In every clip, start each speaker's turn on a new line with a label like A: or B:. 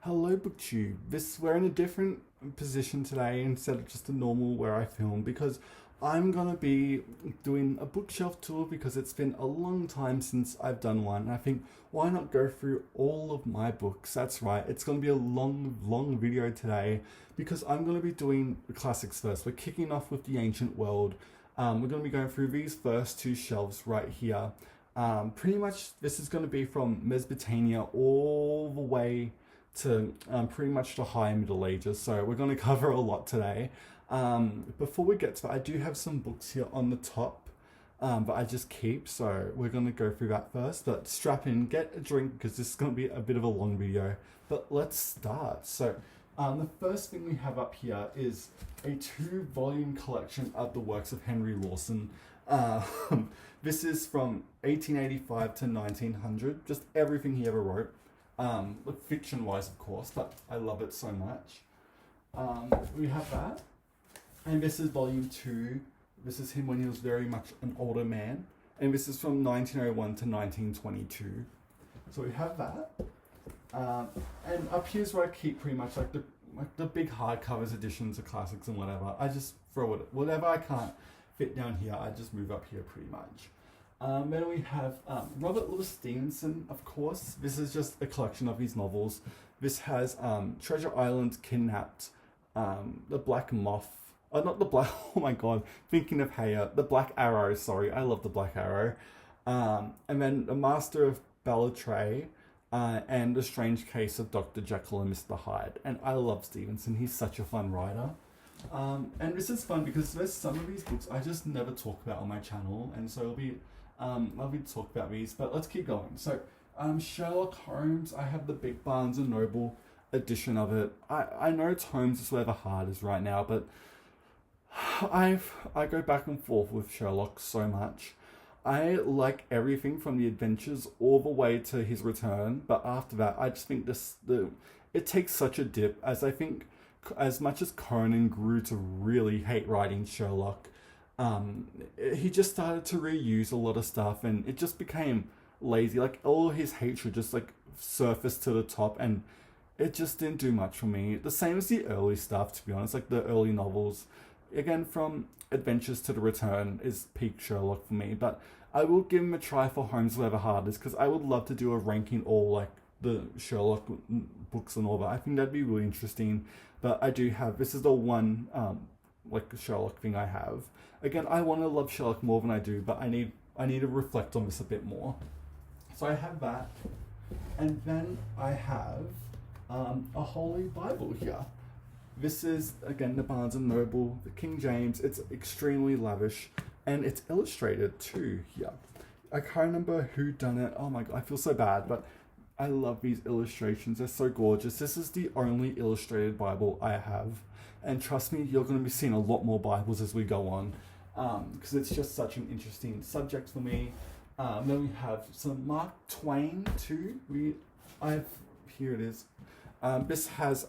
A: Hello, BookTube. We're in a different position today instead of just a normal where I film because I'm gonna be doing a bookshelf tour because it's been a long time since I've done one. And I think why not go through all of my books? That's right. It's gonna be a long video today because I'm gonna be doing the classics first. We're kicking off with the ancient world. We're gonna be going through these first two shelves right here. Pretty much this is going to be from Mesopotamia all the way to pretty much the high Middle Ages. So we're going to cover a lot today. Before we get to that, I do have some books here on the top that I just keep. So we're going to go through that first. But strap in, get a drink because this is going to be a bit of a long video. But let's start. So the first thing we have up here is a 2-volume collection of the works of Henry Lawson. This is from 1885 to 1900, just everything he ever wrote. Fiction wise, of course, but I love it so much. We have that. And this is volume 2. This is him when he was very much an older man. And this is from 1901 to 1922. So we have that. And up here's where I keep pretty much like the big hardcovers editions of classics and whatever. I just throw it, whatever I can't fit down here, I just move up here pretty much. Then we have Robert Louis Stevenson, of course. This is just a collection of his novels. This has Treasure Island, Kidnapped, The Black Moth. Oh, not the Black, oh my god, thinking of Haya. The Black Arrow, sorry, I love The Black Arrow. And then The Master of Bellatrix, and The Strange Case of Dr. Jekyll and Mr. Hyde. And I love Stevenson, he's such a fun writer. And this is fun because there's some of these books I just never talk about on my channel, and so I'll be talk about these, but let's keep going. So, Sherlock Holmes, I have the big Barnes and Noble edition of it. I know Holmes is where the heart is right now, but I go back and forth with Sherlock so much. I like everything from the adventures all the way to his return, but after that, I just think it takes such a dip, as I think as much as Conan grew to really hate writing Sherlock, he just started to reuse a lot of stuff and it just became lazy. Like all his hatred just like surfaced to the top and it just didn't do much for me. The same as the early stuff, to be honest, like the early novels. Again, from Adventures to the Return is peak Sherlock for me, but I will give him a try for Holmes Where the Heart Is because I would love to do a ranking all like the Sherlock books and all that. I think that'd be really interesting. But I do have, this is the one like Sherlock thing I have. Again, I want to love Sherlock more than I do, but I need to reflect on this a bit more. So I have that, and then I have a Holy Bible here. This is again the Barnes and Noble, the King James. It's extremely lavish, and it's illustrated too here. I can't remember who done it. Oh my god, I feel so bad, but I love these illustrations. They're so gorgeous. This is the only illustrated Bible I have. And trust me, you're going to be seeing a lot more Bibles as we go on. Because it's just such an interesting subject for me. Then we have some Mark Twain too. Here it is. This has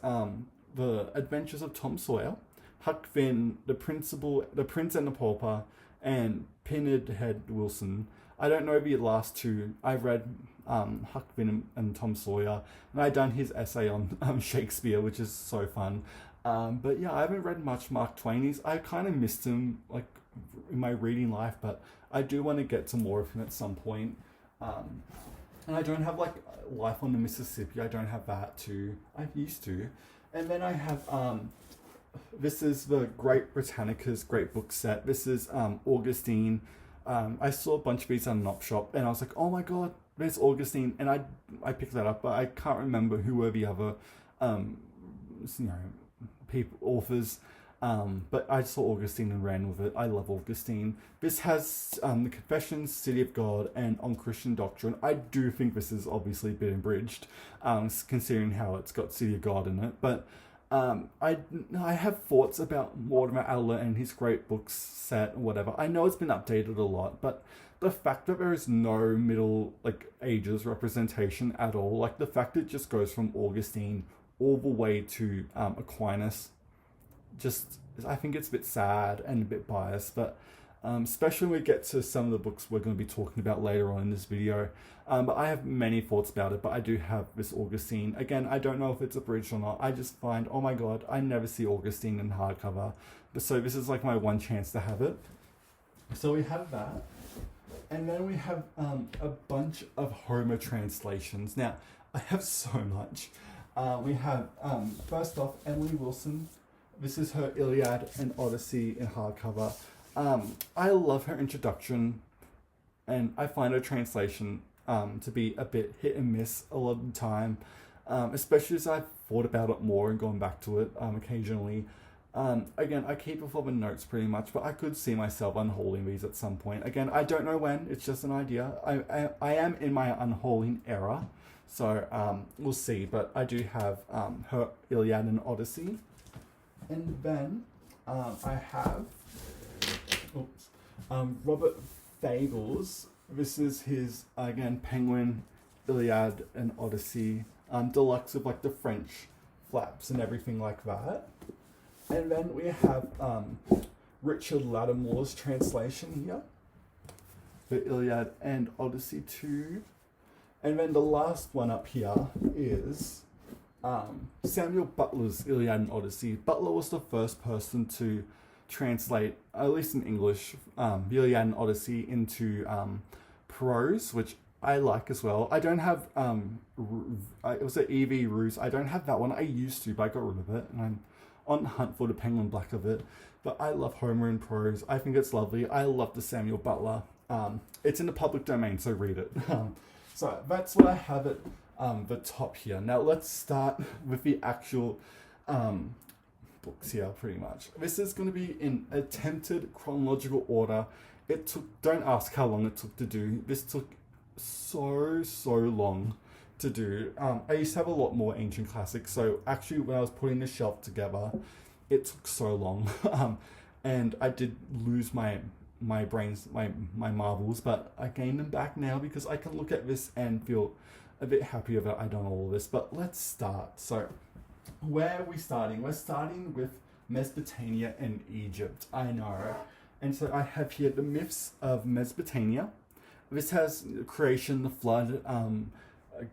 A: the Adventures of Tom Sawyer, Huck Finn, the Prince and the Pauper, and Pinhead Wilson. I don't know the last two. I've read Huck Finn and Tom Sawyer, and I've done his essay on Shakespeare, which is so fun. But yeah, I haven't read much Mark Twain. I kind of missed him like in my reading life, but I do want to get to more of him at some point. And I don't have like Life on the Mississippi. I don't have that too. I used to. And then I have this is the Great Britannica's Great Book Set. This is Augustine. I saw a bunch of these on an op shop, and I was like, oh my god, there's Augustine, and I picked that up, but I can't remember who were the other authors. But I saw Augustine and ran with it. I love Augustine. This has the Confessions, City of God, and On Christian Doctrine. I do think this is obviously a bit abridged, considering how it's got City of God in it. But I have thoughts about Mortimer Adler and his Great Books Set or whatever. I know it's been updated a lot, but the fact that there is no Middle Ages representation at all, like the fact it just goes from Augustine all the way to Aquinas, just I think it's a bit sad and a bit biased, but especially when we get to some of the books we're going to be talking about later on in this video. But I have many thoughts about it, but I do have this Augustine. Again, I don't know if it's abridged or not. I just find, oh my god, I never see Augustine in hardcover. But so this is like my one chance to have it. So we have that. And then we have a bunch of Homer translations. Now, I have so much. We have, first off, Emily Wilson. This is her Iliad and Odyssey in hardcover. I love her introduction, and I find her translation to be a bit hit and miss a lot of the time, especially as I've thought about it more and gone back to it occasionally. Again, I keep a lot of notes pretty much, but I could see myself unholding these at some point. Again, I don't know when, it's just an idea. I am in my unholding era, so we'll see, but I do have her Iliad and Odyssey. And then I have Robert Fagles. This is his, again, Penguin, Iliad and Odyssey, deluxe with like the French flaps and everything like that. And then we have Richard Lattimore's translation here, the Iliad and Odyssey 2. And then the last one up here is Samuel Butler's Iliad and Odyssey. Butler was the first person to translate, at least in English, the Iliad and Odyssey into prose, which I like as well. I don't have, it was an E.V. Ruse. I don't have that one. I used to, but I got rid of it, and I'm on the hunt for the Penguin Black of it. But I love Homer in prose. I think it's lovely. I love the Samuel Butler. It's in the public domain, so read it. So that's what I have at the top here. Now let's start with the actual books here, pretty much. This is going to be in attempted chronological order. It took, don't ask how long it took to do. This took so long to do. I used to have a lot more ancient classics, so actually when I was putting the shelf together, it took so long. And I did lose my brains, my marbles, but I gained them back now because I can look at this and feel a bit happier that I've done all of this. But let's start. So where are we starting? We're starting with Mesopotamia and Egypt. I know. And so I have here the myths of Mesopotamia. This has creation, the flood,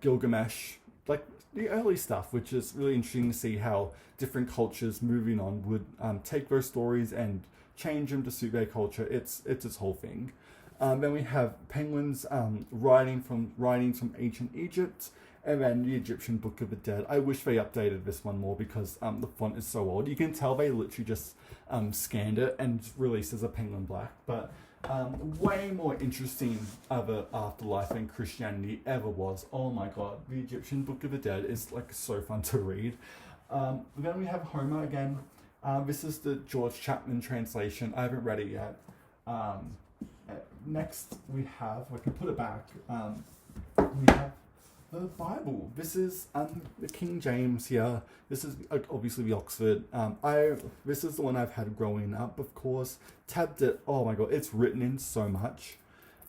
A: Gilgamesh, like the early stuff, which is really interesting to see how different cultures moving on would take those stories and change them to suit their culture. It's its whole thing. Then we have Penguin's writings from ancient Egypt, and then the Egyptian Book of the Dead. I wish they updated this one more because the font is so old. You can tell they literally just scanned it and released as a Penguin Black, but way more interesting of an afterlife than Christianity ever was. Oh my god, the Egyptian Book of the Dead is like so fun to read. Then we have Homer again. This is the George Chapman translation. I haven't read it yet. Next we have, I can put it back, we have the Bible. This is the King James here. This is obviously the Oxford. This is the one I've had growing up, of course. Tabbed it. Oh my god, it's written in so much.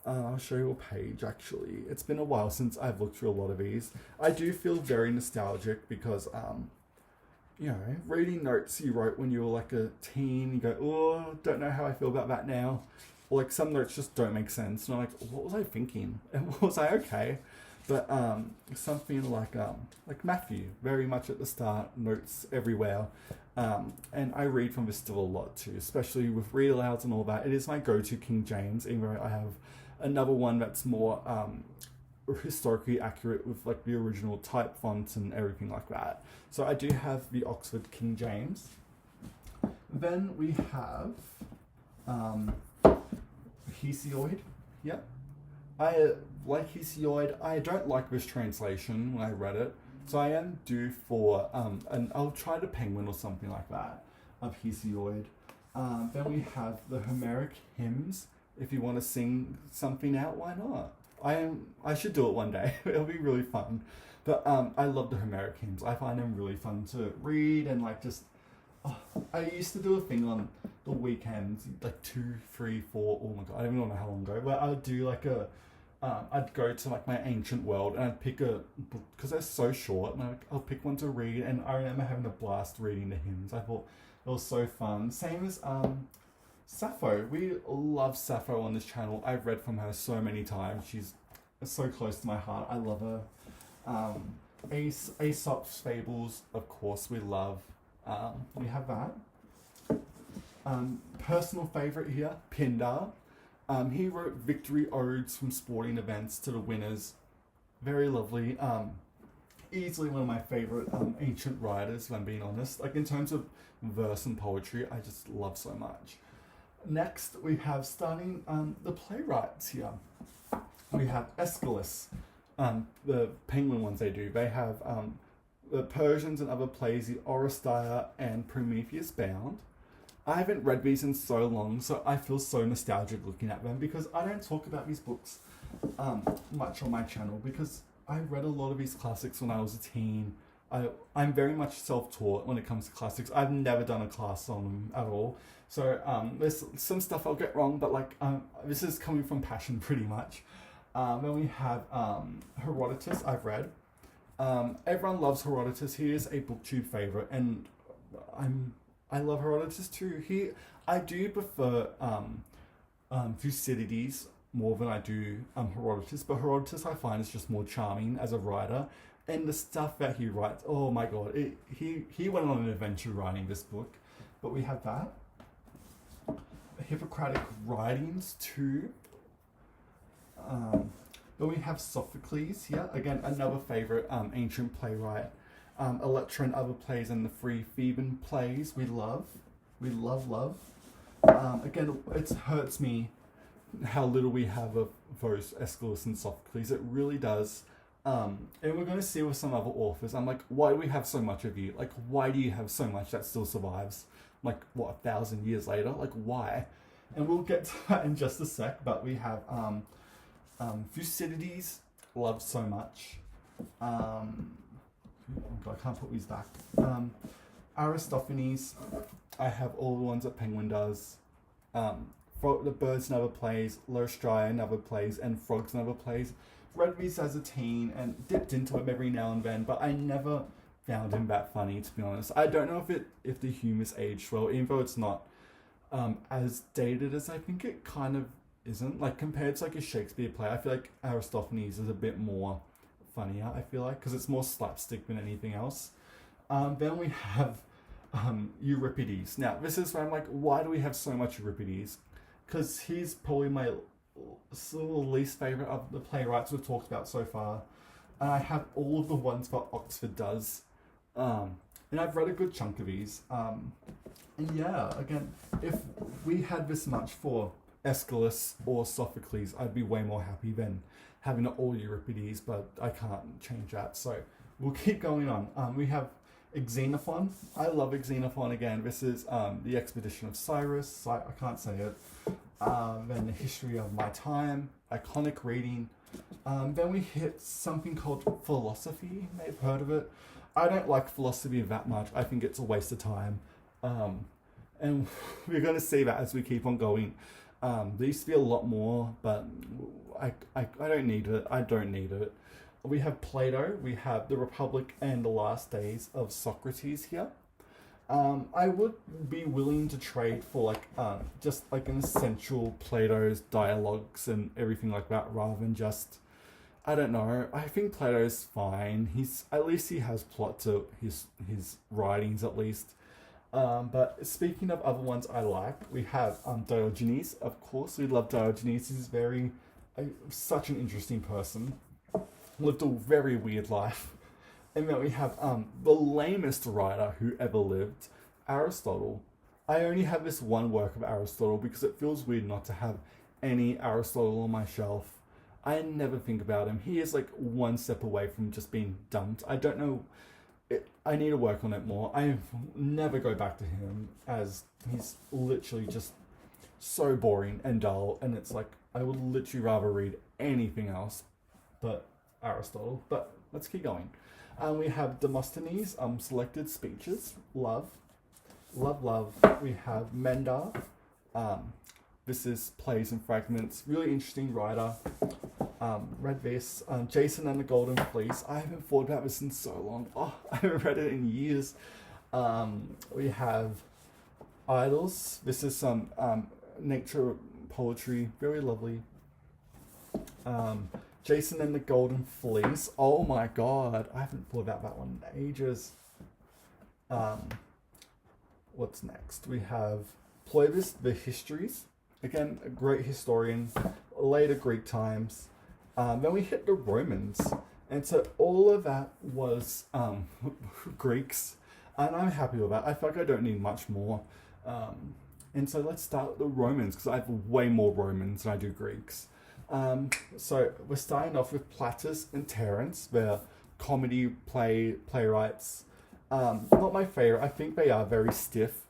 A: I'll show you a page actually. It's been a while since I've looked through a lot of these. I do feel very nostalgic because you know, reading notes you wrote when you were like a teen, you go, oh, don't know how I feel about that now. Or like some notes just don't make sense. And I'm like, what was I thinking? And was I okay? But something like Matthew, very much at the start, notes everywhere. And I read from this still a lot too, especially with read alouds and all that. It is my go-to King James, even though I have another one that's more historically accurate with like the original type fonts and everything like that. So I do have the Oxford King James. Then we have Hesiod. Yep. I like Hesiod. I don't like this translation when I read it, so I am due for and I'll try the Penguin or something like that of Hesiod. Then we have the Homeric hymns. If you want to sing something out, why not? I should do it one day. It'll be really fun. But I love the Homeric hymns. I find them really fun to read and like just. Oh, I used to do a thing on the weekends, like 2, 3, 4. Oh my god, I don't even know how long ago. Where I would do like I'd go to like my ancient world and I'd pick a book because they're so short, and I'll pick one to read. And I remember having a blast reading the hymns. I thought it was so fun. Same as Sappho. We love Sappho on this channel. I've read from her so many times. She's so close to my heart. I love her. Aesop's Fables, of course, we love. We have that. Personal favourite here, Pindar. He wrote victory odes from sporting events to the winners. Very lovely. Easily one of my favourite ancient writers, if I'm being honest. Like in terms of verse and poetry, I just love so much. Next, we have starting the playwrights here. We have Aeschylus, the Penguin ones they do. They have the Persians and other plays, the Oresteia and Prometheus Bound. I haven't read these in so long, so I feel so nostalgic looking at them because I don't talk about these books much on my channel because I read a lot of these classics when I was a teen. I'm very much self-taught when it comes to classics. I've never done a class on them at all. So there's some stuff I'll get wrong, but like this is coming from passion pretty much. Then we have Herodotus, I've read. Everyone loves Herodotus. He is a BookTube favorite, and I love Herodotus too. I do prefer Thucydides more than I do Herodotus, but Herodotus I find is just more charming as a writer, and the stuff that he writes, oh my god, he went on an adventure writing this book. But we have that. Hippocratic Writings too. Then we have Sophocles here, again another favourite ancient playwright. Electra and other plays and the three Theban plays we love. Again, it hurts me how little we have of those Aeschylus and Sophocles. It really does. And we're going to see with some other authors. I'm like, why do we have so much of you? Like, why do you have so much that still survives? Like, what, 1,000 years later? Like, why? And we'll get to that in just a sec. But we have Thucydides, loved so much. Oh God, I can't put these back. Aristophanes, I have all the ones that Penguin does. The Birds Never Plays, Lurstria Never Plays, and Frogs Never Plays. Read these as a teen and dipped into him every now and then, but I never found him that funny, to be honest. I don't know if the humor's aged well, even though it's not as dated as I think it kind of isn't. Like compared to like a Shakespeare play, I feel like Aristophanes is a bit more funnier, I feel like, because it's more slapstick than anything else. Then we have Euripides. Now, this is where I'm like, why do we have so much Euripides? Because he's probably my least favourite of the playwrights we've talked about so far. And I have all of the ones that Oxford does. And I've read a good chunk of these. And yeah, again, if we had this much for Aeschylus or Sophocles, I'd be way more happy than having it all Euripides, but I can't change that. So we'll keep going on. We have Xenophon. I love Xenophon again. This is the Expedition of Cyrus. I can't say it. Then the History of My Time. Iconic reading. Then we hit something called philosophy. You may have heard of it. I don't like philosophy that much. I think it's a waste of time. And we're going to see that as we keep on going. There used to be a lot more, but I don't need it. I don't need it. We have Plato. We have The Republic and the Last Days of Socrates here. I would be willing to trade for just like an essential Plato's dialogues and everything like that, rather than just, I don't know. I think Plato's fine. At least he has plot to his writings at least. But speaking of other ones I like, we have Diogenes. Of course, we love Diogenes. He's such an interesting person. Lived a very weird life. And then we have the lamest writer who ever lived, Aristotle. I only have this one work of Aristotle because it feels weird not to have any Aristotle on my shelf. I never think about him. He is like one step away from just being dumped. I don't know. I need to work on it more. I never go back to him, as he's literally just so boring and dull. And it's like, I would literally rather read anything else but Aristotle. But let's keep going. We have Demosthenes, selected speeches. Love. We have Mendar. This is Plays and Fragments. Really interesting writer. Read this. Jason and the Golden Fleece. I haven't thought about this in so long. Oh, I haven't read it in years. We have Idols. This is some nature poetry, very lovely. Jason and the Golden Fleece. Oh my god, I haven't thought about that one in ages. What's next? We have Plovis the Histories. Again, a great historian, later Greek times. Then we hit the Romans. And so all of that was Greeks. And I'm happy with that. I feel like I don't need much more. And so let's start with the Romans, because I have way more Romans than I do Greeks. So we're starting off with Plautus and Terence. They're comedy playwrights. Not my favorite. I think they are very stiff.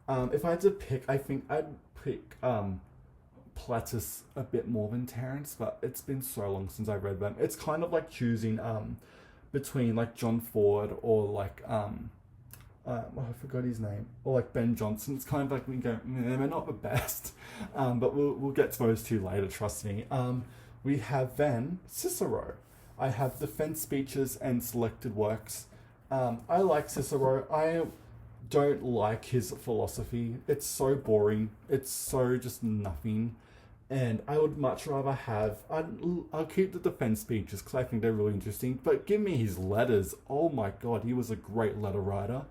A: If I had to pick, I think I'd pick Plautus a bit more than Terence, but it's been so long since I read them. It's kind of like choosing between like John Ford or like I forgot his name, or like Ben Jonson. It's kind of like we go, they're not the best, but we'll get to those two later. Trust me. We have then Cicero. I have defense speeches and selected works. I like Cicero. I don't like his philosophy. It's so boring. It's so just nothing. And I would much rather have... I'll keep the defense speeches because I think they're really interesting. But give me his letters. Oh my god, he was a great letter writer.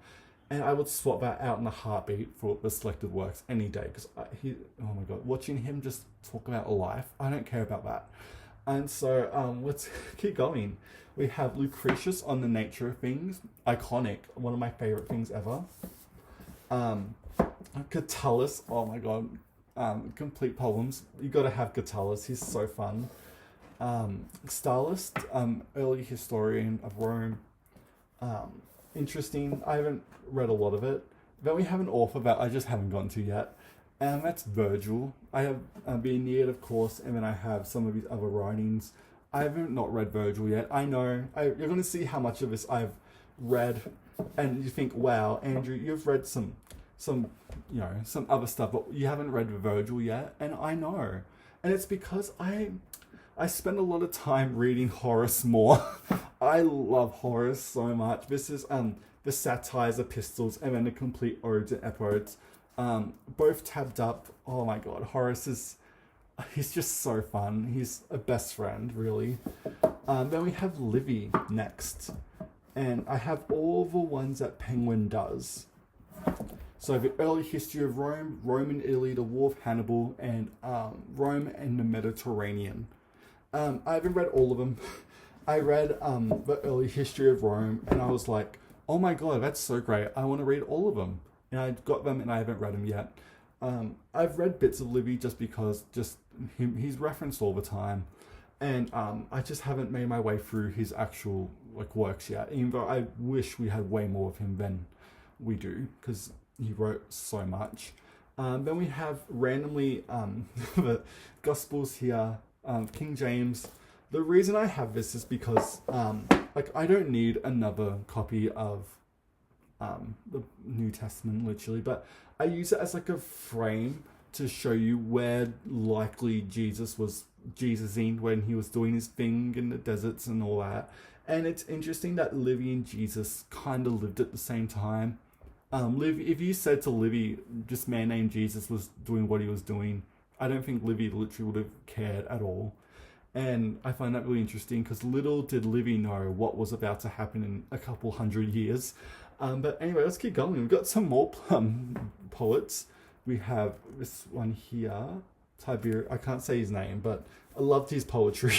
A: And I would swap that out in a heartbeat for the selected works any day. Because oh my god, watching him just talk about life, I don't care about that. And so let's keep going. We have Lucretius on the Nature of Things. Iconic. One of my favorite things ever. Catullus. Oh my god. Complete poems. You gotta have Catullus. He's so fun. Sallust. Early historian of Rome. Interesting. I haven't read a lot of it. Then we have an author that I just haven't gotten to yet. And that's Virgil. I have the Aeneid, of course, and then I have some of his other writings. I haven't not read Virgil yet. I know. You're going to see how much of this I've read, and you think, wow, Andrew, you've read some other stuff, but you haven't read Virgil yet, and I know. And it's because I spend a lot of time reading Horace more. I love Horace so much. This is the satires, epistles, and then the complete odes and epodes. Both tabbed up. Oh my god, Horace he's just so fun. He's a best friend, really. Then we have Livy next. And I have all the ones that Penguin does. So the early history of Rome, Roman Italy, the War of Hannibal, and Rome and the Mediterranean. I haven't read all of them. I read the early history of Rome, and I was like, oh my god, that's so great. I want to read all of them. And I got them, and I haven't read them yet. I've read bits of Livy just because he's referenced all the time. And I just haven't made my way through his actual works yet, even though I wish we had way more of him than we do, because he wrote so much. Then we have randomly the Gospels here, King James. The reason I have this is because I don't need another copy of the New Testament, literally, but I use it as a frame to show you where likely Jesus was Jesus-ing when he was doing his thing in the deserts and all that. And it's interesting that Livy and Jesus kind of lived at the same time. If you said to Livy, this man named Jesus was doing what he was doing, I don't think Livy literally would have cared at all. And I find that really interesting because little did Livy know what was about to happen in a couple hundred years. But anyway, let's keep going. We've got some more poets. We have this one here, Tiberius. I can't say his name, but I loved his poetry.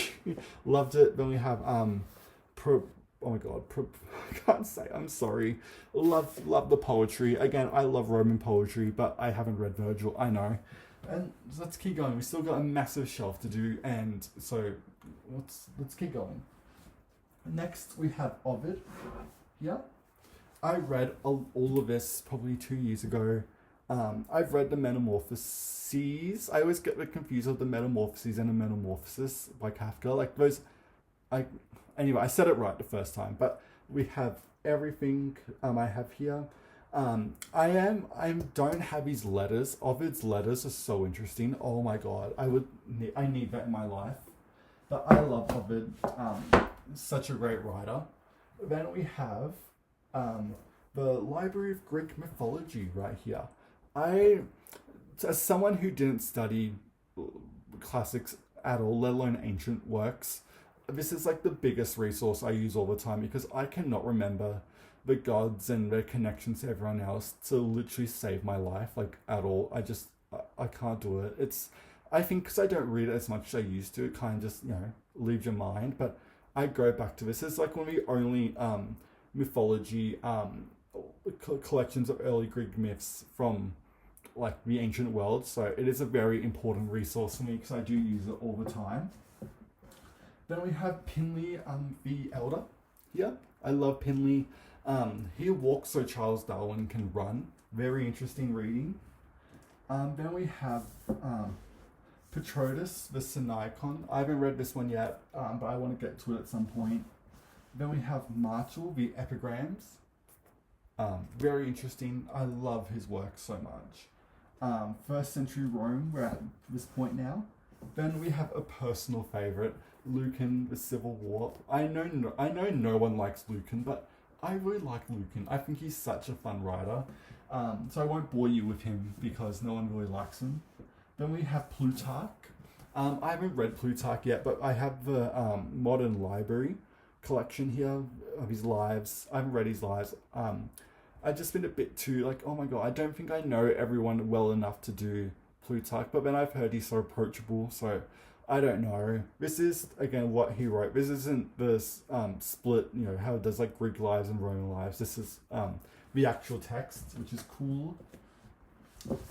A: Loved it. Then we have oh my god, I can't say. I'm sorry. Love the poetry. Again, I love Roman poetry, but I haven't read Virgil. I know. And let's keep going. We've still got a massive shelf to do, and so let's keep going. Next, we have Ovid. Yeah. I read all of this probably 2 years ago. I've read the Metamorphoses. I always get confused with the Metamorphoses and the Metamorphosis by Kafka. Anyway, I said it right the first time. But we have everything I have here. I don't have his letters. Ovid's letters are so interesting. Oh my god, I need that in my life. But I love Ovid. Such a great writer. Then we have the Library of Greek Mythology right here. as someone who didn't study classics at all, let alone ancient works, this is like the biggest resource I use all the time because I cannot remember the gods and their connections to everyone else to literally save my life, like at all. I can't do it. I think because I don't read it as much as I used to, it kind of just, leaves your mind. But I go back to this. It's like one of the only mythology collections of early Greek myths from like the ancient world. So it is a very important resource for me because I do use it all the time. Then we have Pinley the Elder here. I love Pinley. He walks so Charles Darwin can run. Very interesting reading. Then we have Patrodus the Sinaicon. I haven't read this one yet, but I want to get to it at some point. Then we have Martial the Epigrams. Very interesting. I love his work so much. First century Rome, we're at this point now. Then we have a personal favorite, Lucan the Civil War. I know no one likes Lucan, but I really like Lucan. I think he's such a fun writer. So I won't bore you with him because no one really likes him. Then we have Plutarch. I haven't read Plutarch yet, but I have the Modern Library collection here of his lives. I haven't read his lives. I've just been a bit too like, oh my god, I don't think I know everyone well enough to do Plutarch, but then I've heard he's so approachable, so I don't know. This is, again, what he wrote. This isn't the split, how it does like Greek lives and Roman lives. This is the actual text, which is cool.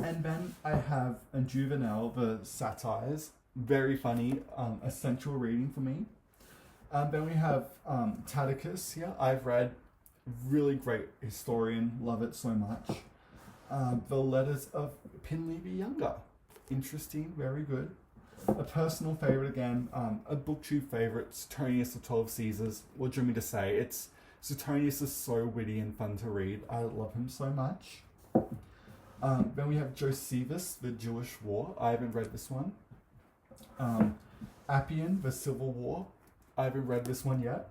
A: And then I have Juvenal, the Satires. Very funny, essential reading for me. Then we have Tacitus here. I've read, really great historian, love it so much. The Letters of Pinley the Younger. Interesting, very good. A personal favourite again, a booktube favourite, Suetonius of 12 Caesars. What do you want me to say? Suetonius is so witty and fun to read. I love him so much. Then we have Josephus, the Jewish War. I haven't read this one. Appian, the Civil War. I haven't read this one yet.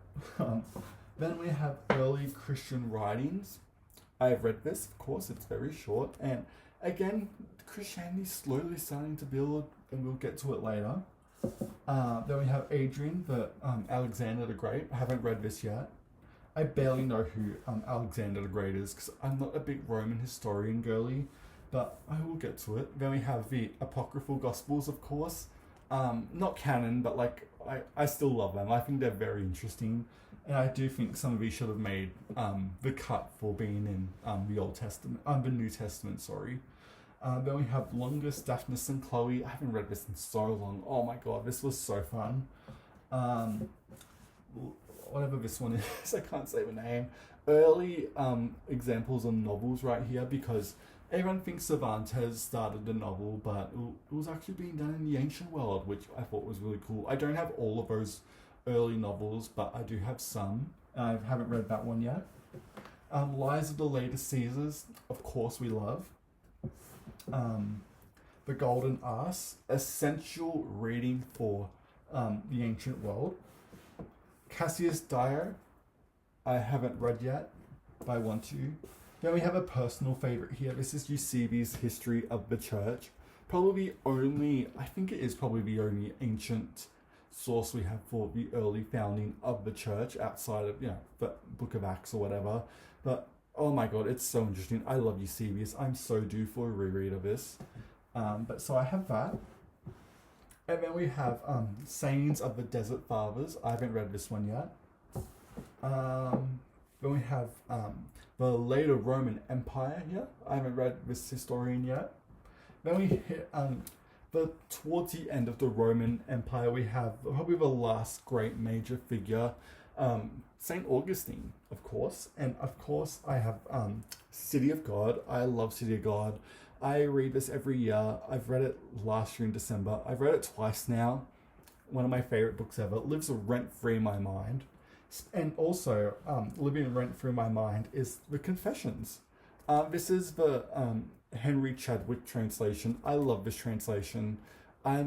A: Then we have early Christian writings. I have read this, of course, it's very short. And again, Christianity's slowly starting to build, and we'll get to it later. Then we have Adrian, the Alexander the Great. I haven't read this yet. I barely know who Alexander the Great is because I'm not a big Roman historian girly, but I will get to it. Then we have the Apocryphal Gospels, of course. Not canon, but like I still love them. I think they're very interesting. And I do think some of these should have made the cut for being in the Old Testament, the New Testament, sorry. Then we have Longus, Daphnis and Chloe. I haven't read this in so long. Oh my god, this was so fun. Whatever this one is, I can't say the name. Early examples of novels right here because everyone thinks Cervantes started the novel, but it was actually being done in the ancient world, which I thought was really cool. I don't have all of those early novels, but I do have some. I haven't read that one yet. Lives of the Later Caesars, of course we love. The Golden Ass, essential reading for the ancient world. Cassius Dio, I haven't read yet, but I want to. Then we have a personal favourite here. This is Eusebius' History of the Church. Probably I think it is probably the only ancient source we have for the early founding of the church outside of, the Book of Acts or whatever. But, oh my god, it's so interesting. I love Eusebius. I'm so due for a reread of this. So I have that. And then we have Sayings of the Desert Fathers. I haven't read this one yet. Then we have the later Roman Empire here. I haven't read this historian yet. Then we hit towards the end of the Roman Empire, we have probably the last great major figure, Saint Augustine, of course. And of course, I have City of God. I love City of God. I read this every year. I've read it last year in December. I've read it twice now. One of my favorite books ever. It lives rent-free in my mind. And also, living rent-free in my mind is the Confessions. This is the Henry Chadwick translation. I love this translation. I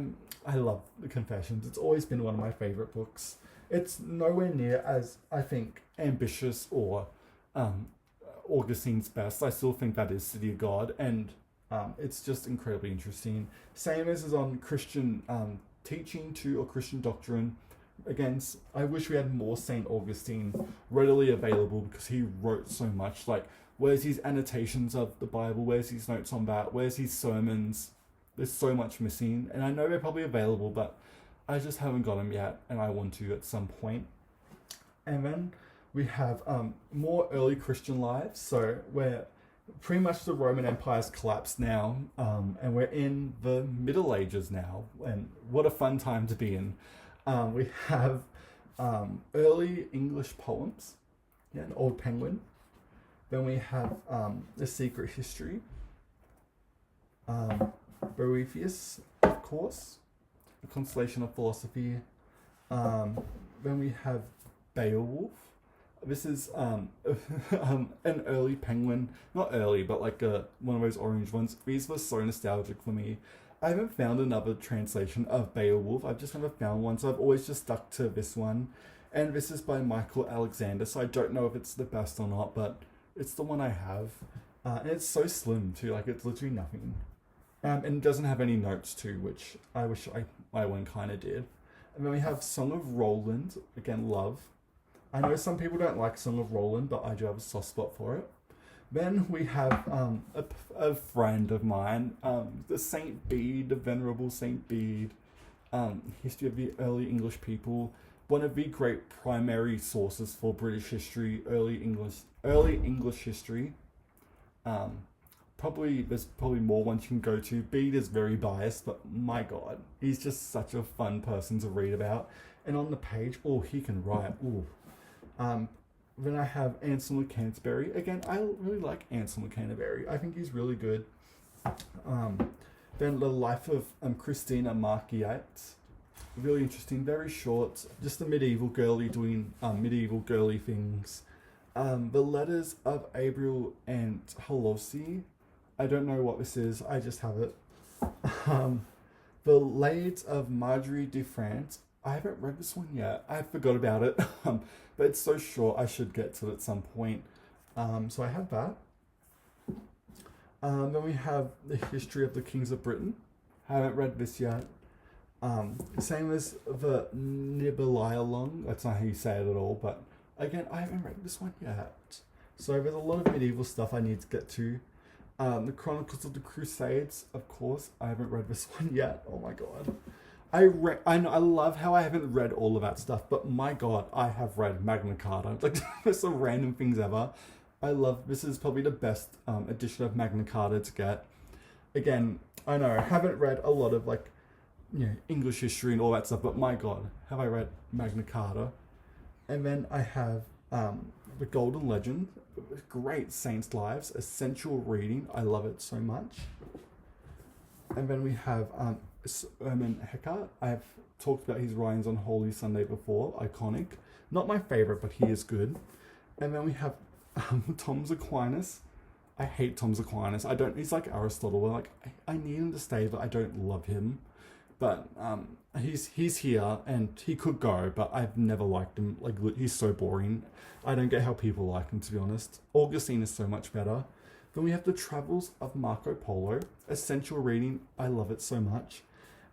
A: love the Confessions. It's always been one of my favorite books. It's nowhere near as, I think, ambitious or Augustine's best. I still think that is City of God, and It's just incredibly interesting. Same as is on Christian teaching too, or Christian doctrine. Again, I wish we had more St. Augustine readily available because he wrote so much. Like, where's his annotations of the Bible? Where's his notes on that? Where's his sermons? There's so much missing. And I know they're probably available, but I just haven't got them yet, and I want to at some point. And then we have more early Christian lives. So we're pretty much the Roman Empire's collapsed now, and we're in the Middle Ages now. And what a fun time to be in. We have early English poems, an Old Penguin. Then we have The Secret History, Boethius, of course, The Constellation of Philosophy. Then we have Beowulf. This is an early Penguin, not early, but like one of those orange ones. These were so nostalgic for me. I haven't found another translation of Beowulf. I've just never found one, so I've always just stuck to this one. And this is by Michael Alexander, so I don't know if it's the best or not, but it's the one I have. And it's so slim too, like it's literally nothing. And it doesn't have any notes too, which I wish my one kind of did. And then we have Song of Roland, again, love. I know some people don't like Song of Roland, but I do have a soft spot for it. Then we have a friend of mine, the Saint Bede, the Venerable Saint Bede, History of the Early English People, one of the great primary sources for British history, early English history. There's probably more ones you can go to. Bede is very biased, but my God, he's just such a fun person to read about. And on the page, he can write. Then I have Anselm of Canterbury. Again, I really like Anselm of Canterbury. I think he's really good. Then The Life of Christina Markyate. Really interesting, very short. Just a medieval girlie doing medieval girly things. The Letters of Abriel and Holosi. I don't know what this is. I just have it. The Lades of Marjorie de France. I haven't read this one yet. I forgot about it. But it's so short, I should get to it at some point. So I have that. Then we have The History of the Kings of Britain. Haven't read this yet. Same as the Nibelungenlied. That's not how you say it at all. But again, I haven't read this one yet. So there's a lot of medieval stuff I need to get to. The Chronicles of the Crusades, of course. I haven't read this one yet. Oh my God. I love how I haven't read all of that stuff, but my God, I have read Magna Carta. Like, there's some random things ever. This is probably the best edition of Magna Carta to get. Again, I know I haven't read a lot of English history and all that stuff, but my God, have I read Magna Carta. And then I have The Golden Legend, great saints' lives, essential reading. I love it so much. And then we have Hermann Hesse. I've talked about his writings on Holy Sunday before. Iconic. Not my favorite, but he is good. And then we have Thomas Aquinas. I hate Thomas Aquinas. He's like Aristotle. Where I need him to stay, but I don't love him. But he's here, and he could go, but I've never liked him. Like, he's so boring. I don't get how people like him, to be honest. Augustine is so much better. Then we have The Travels of Marco Polo. Essential reading. I love it so much.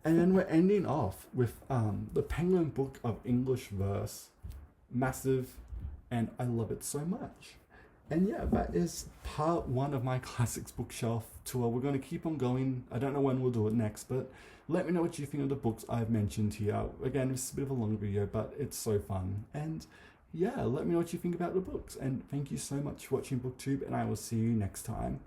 A: And then we're ending off with the Penguin Book of English Verse. Massive, and I love it so much. And yeah, that is part 1 of my classics bookshelf tour. We're going to keep on going. I don't know when we'll do it next, but let me know what you think of the books I've mentioned here. Again, it's a bit of a long video, but it's so fun. And yeah, let me know what you think about the books. And thank you so much for watching BookTube, and I will see you next time.